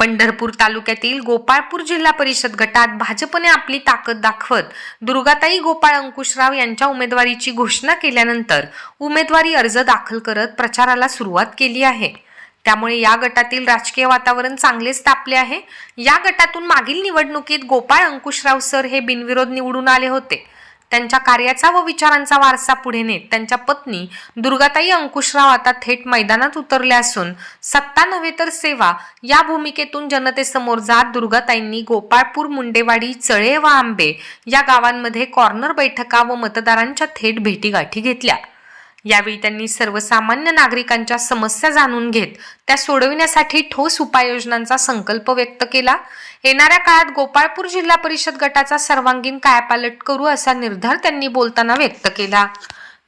पंढरपूर तालुक्यातील गोपाळपूर जिल्हा परिषद गटात भाजपने आपली ताकद दाखवत दुर्गाताई गोपाळ अंकुशराव यांच्या उमेदवारीची घोषणा केल्यानंतर उमेदवारी अर्ज दाखल करत प्रचाराला सुरुवात केली आहे। त्यामुळे या गटातील राजकीय वातावरण चांगलेच तापले आहे। या गटातून मागील निवडणुकीत गोपाळ अंकुशराव सर हे बिनविरोध निवडून आले होते। त्यांच्या कार्याचा व विचारांचा वारसा पुढे नेत त्यांच्या पत्नी दुर्गाताई अंकुशराव आता थेट मैदानात उतरल्या असून सत्ता नव्हे तर सेवा या भूमिकेतून जनतेसमोर जात दुर्गाताईंनी गोपाळपूर, मुंडेवाडी, चळे व आंबे या गावांमध्ये कॉर्नर बैठका व मतदारांच्या थेट भेटीगाठी घेतल्या। यावेळी त्यांनी सर्वसामान्य नागरिकांच्या समस्या जाणून घेत त्या सोडविण्यासाठी ठोस उपाययोजनांचा संकल्प व्यक्त केला। येणाऱ्या काळात गोपाळपूर जिल्हा परिषद गटाचा सर्वांगीण कायापालट करू असा निर्धार त्यांनी बोलताना व्यक्त केला।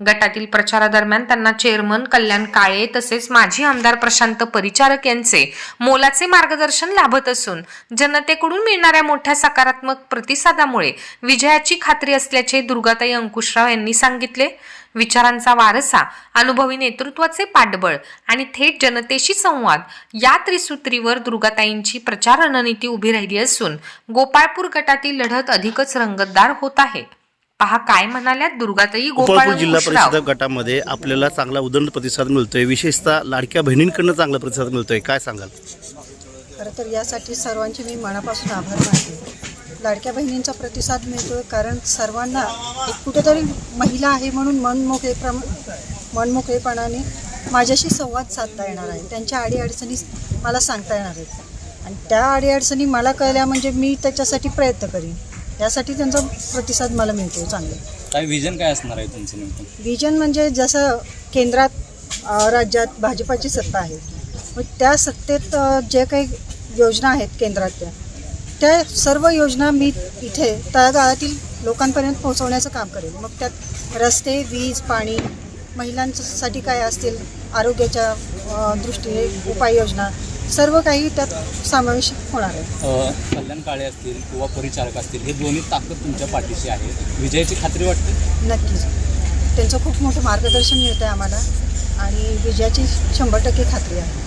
गटातील प्रचारादरम्यान त्यांना चेअरमन कल्याण काळे तसेच माजी आमदार प्रशांत परिचारक यांचे मोलाचे मार्गदर्शन लाभत असून जनतेकडून मिळणाऱ्या मोठ्या सकारात्मक प्रतिसादामुळे विजयाची खात्री असल्याचे दुर्गाताई अंकुशराव यांनी सांगितले। विचारांचा वारसा, अनुभवी नेतृत्वाचे पाठबळ आणि थेट जनतेशी संवाद या त्रिसूत्रीवर दुर्गाताईंची प्रचार रणनीती उभी राहिली असून गोपाळपूर गटातील लढत अधिकच रंगतदार होत आहे। पहा काय म्हणाल्यात दुर्गाताई गोपाळ जिल्हा परिषद गटामध्ये आपल्याला चांगला उदंड प्रतिसाद मिळतोय, विशेषतः लाडक्या बहिणींकडून चांगला प्रतिसाद मिळतोय, काय सांगाल? खरं तर यासाठी सर्वांचे मी मनापासून आभार मानते। लाडक्या बहिणींचा प्रतिसाद मिळतोय कारण सर्वांना एक कुठेतरी महिला आहे म्हणून मनमोकळेपणाने माझ्याशी संवाद साधता येणार आहे। त्यांच्या अडीअडचणी मला सांगता येणार आहेत आणि त्या अडीअडचणी मला कळल्या म्हणजे मी त्याच्यासाठी प्रयत्न करीन। यासाठी त्यांचा प्रतिसाद मला मिळतो चांगला। काय विजन काय असणार आहे तुमचं नेमकं? विजन म्हणजे जसं केंद्रात राज्यात भाजपाची सत्ता आहे, मग त्या सत्तेत जे काही योजना आहेत केंद्रात त्या सर्व योजना मी इथे तळागाळातील लोकांपर्यंत पोहोचवण्याचं काम करेन। मग त्यात रस्ते, वीज, पाणी, महिलांसाठी काय असतील, आरोग्याच्या दृष्टीने उपाययोजना सर्व काही त्यात समावेश होणार आहे। कल्याण काळे असतील किंवा परिचारक असतील हे दोन्ही ताकद तुमच्या पाठीशी आहे, विजयाची खात्री वाटते? नक्कीच, त्यांचं खूप मोठं मार्गदर्शन मिळतं आहे आम्हाला आणि विजयाची 100% खात्री आहे।